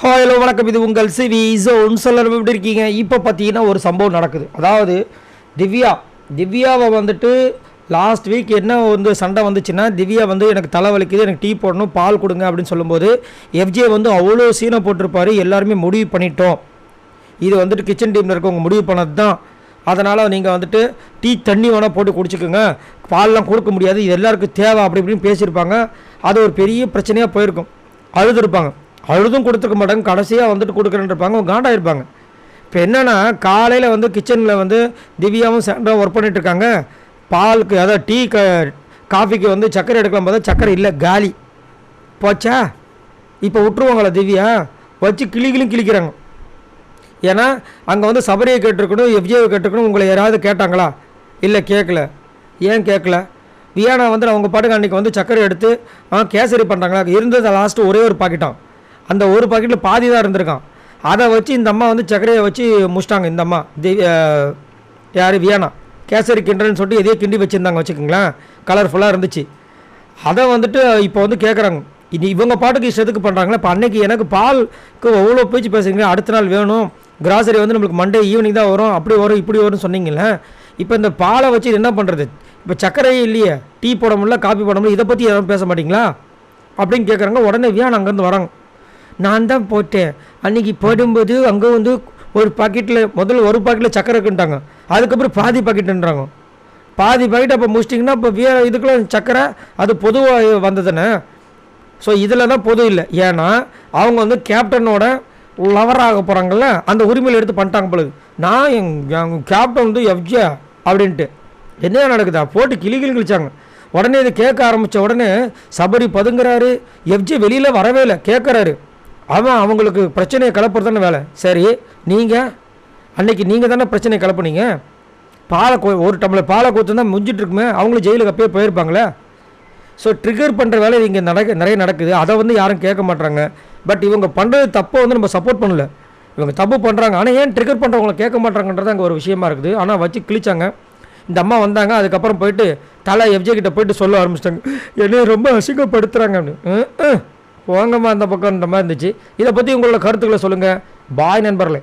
Hello வணக்கம், இது உங்கள் சிவி ஜோன். சொல்லணும் எப்படி இருக்கீங்க? இப்போ பார்த்தீங்கன்னா ஒரு சம்பவம் நடக்குது. அதாவது திவ்யாவை வந்துட்டு லாஸ்ட் வீக் என்ன வந்து சண்டை வந்துச்சுன்னா, திவ்யா வந்து எனக்கு தலை வலிக்குது, எனக்கு டீ போடணும், பால் கொடுங்க அப்படின்னு சொல்லும்போது எஃப்ஜே வந்து அவ்வளோ சீனை போட்டிருப்பாரு. எல்லாருமே முடிவு பண்ணிட்டோம், இது வந்துட்டு கிச்சன் டீமில் இருக்கவங்க முடிவு பண்ணது தான், அதனால் நீங்கள் வந்துட்டு டீ தண்ணி வேணால் போட்டு குடிச்சிக்கோங்க, பால்லாம் கொடுக்க முடியாது, இது எல்லாருக்கும் தேவை அப்படி இப்படின்னு பேசியிருப்பாங்க. அது ஒரு பெரிய பிரச்சனையாக போயிருக்கும். அழுதுருப்பாங்க, அழுதும் கொடுத்துருக்க மாட்டாங்க, கடைசியாக வந்துட்டு கொடுக்குறேன்னு இருப்பாங்க, அவங்க காண்டாயிருப்பாங்க. இப்போ என்னென்னா, காலையில் வந்து கிச்சனில் வந்து திவ்யாவும் சேண்டாவும் ஒர்க் பண்ணிகிட்ருக்காங்க. பாலுக்கு அதாவது டீ காஃபிக்கு வந்து சர்க்கரை எடுக்கலாம் பார்த்தா சர்க்கரை இல்லை, காலி போச்சா. இப்போ விட்டுருவாங்களா திவ்யா? வச்சு கிளிக்கிறாங்க. ஏன்னா அங்கே வந்து சபரியை கேட்டிருக்கணும், எஃப்ஜேவை கேட்டிருக்கணும். உங்களை யாராவது கேட்டாங்களா? இல்லை, கேட்கல. ஏன் கேட்கல? வியானா வந்து அவங்க பாட்டுக்கு அன்றைக்கி வந்து சர்க்கரை எடுத்து கேசரி பண்ணுறாங்களா? இருந்தது லாஸ்ட்டு ஒரே ஒரு பாக்கெட்டான். அந்த ஒரு பாக்கெட்டில் பாதி தான் இருந்திருக்கான். அதை வச்சு இந்த அம்மா வந்து சர்க்கரையை வச்சு முடிச்சிட்டாங்க. இந்த அம்மா யார்? வியானா கேசரி கிண்டுறேன்னு சொல்லிட்டு எதையோ கிண்டி வச்சுருந்தாங்க வச்சுக்கோங்களேன், கலர்ஃபுல்லாக இருந்துச்சு. அதை வந்துட்டு இப்போ வந்து கேட்குறாங்க, இது இவங்க பாட்டுக்கு இஷ்டத்துக்கு பண்ணுறாங்களே. இப்போ அன்றைக்கி எனக்கு பாலுக்கு அவ்வளோ பேச்சு பேசுகிறீங்களா, அடுத்த நாள் வேணும், கிராசரி வந்து நம்மளுக்கு மண்டே ஈவினிங் தான் வரும், அப்படி வரும் இப்படி வரும்னு சொன்னீங்களே. இப்போ இந்த பாலை வச்சு என்ன பண்ணுறது? இப்போ சர்க்கரையே இல்லையே, டீ போட முடியல, காஃபி போட முடியல, இதை பற்றி யாரும் பேச மாட்டிங்களா அப்படின்னு கேட்குறாங்க. உடனே வியானா அங்கேருந்து வராங்க. நான் தான் போட்டேன் அன்றைக்கி போடும்போது, அங்கே வந்து ஒரு பாக்கெட்டில் முதல்ல ஒரு பாக்கெட்டில் சக்கரை இருக்குன்ட்டாங்க, அதுக்கப்புறம் பாதி பாக்கெட்டுன்றாங்க. பாதி பாக்கெட் அப்போ முடிச்சிட்டிங்கன்னா இப்போ இதுக்கெல்லாம் சக்கரை அது பொதுவாக வந்ததுன்னு. ஸோ இதில் தான் பொது இல்லை. ஏன்னா அவங்க வந்து கேப்டனோட லவராக போகிறாங்கல்ல, அந்த உரிமையில் எடுத்து பண்ணிட்டாங்க பொழுது. நான் எங்கள் கேப்டன் வந்து எஃப்ஜே அப்படின்ட்டு என்ன நடக்குதா போட்டு கிழிச்சாங்க. உடனே இது கேட்க ஆரம்பித்த உடனே சபரி பதுங்குறாரு, எஃப்ஜே வெளியில் வரவே இல்லை, கேட்குறாரு. அவங்களுக்கு பிரச்சனையை கிளப்புறது தானே வேலை. சரி, நீங்கள் அன்னைக்கு நீங்கள் தானே பிரச்சனையை கிளப்புனீங்க. ஒரு டம்ளர் பாலை கொடுத்து தான் முடிஞ்சிட்ருக்குமே, அவங்களும் ஜெயிலுக்கு அப்பயே போயிருப்பாங்களே. ஸோ ட்ரிகர் பண்ணுற வேலை இங்கே நிறைய நடக்குது. அதை வந்து யாரும் கேட்க மாட்டாங்க. பட் இவங்க பண்ணுறது தப்பை வந்து நம்ம சப்போர்ட் பண்ணல, இவங்க தப்பு பண்ணுறாங்க. ஆனால் ஏன் ட்ரிகர் பண்ணுறவங்களை கேட்க மாட்டாங்கன்றது அங்கே ஒரு விஷயமா இருக்குது. ஆனால் வச்சு கிழிச்சாங்க. இந்த அம்மா வந்தாங்க, அதுக்கப்புறம் போயிட்டு தலை எஃப்ஜே கிட்ட போயிட்டு சொல்ல ஆரம்பிச்சிட்டாங்க, என்னை ரொம்ப அசிங்கப்படுத்துகிறாங்க அப்படின்னு. போங்கம்மா அந்த பக்கம்ன்ற மாதிரி இருந்துச்சு. இதை பற்றி உங்களோட கருத்துக்களை சொல்லுங்கள். பாய் நண்பர்களே.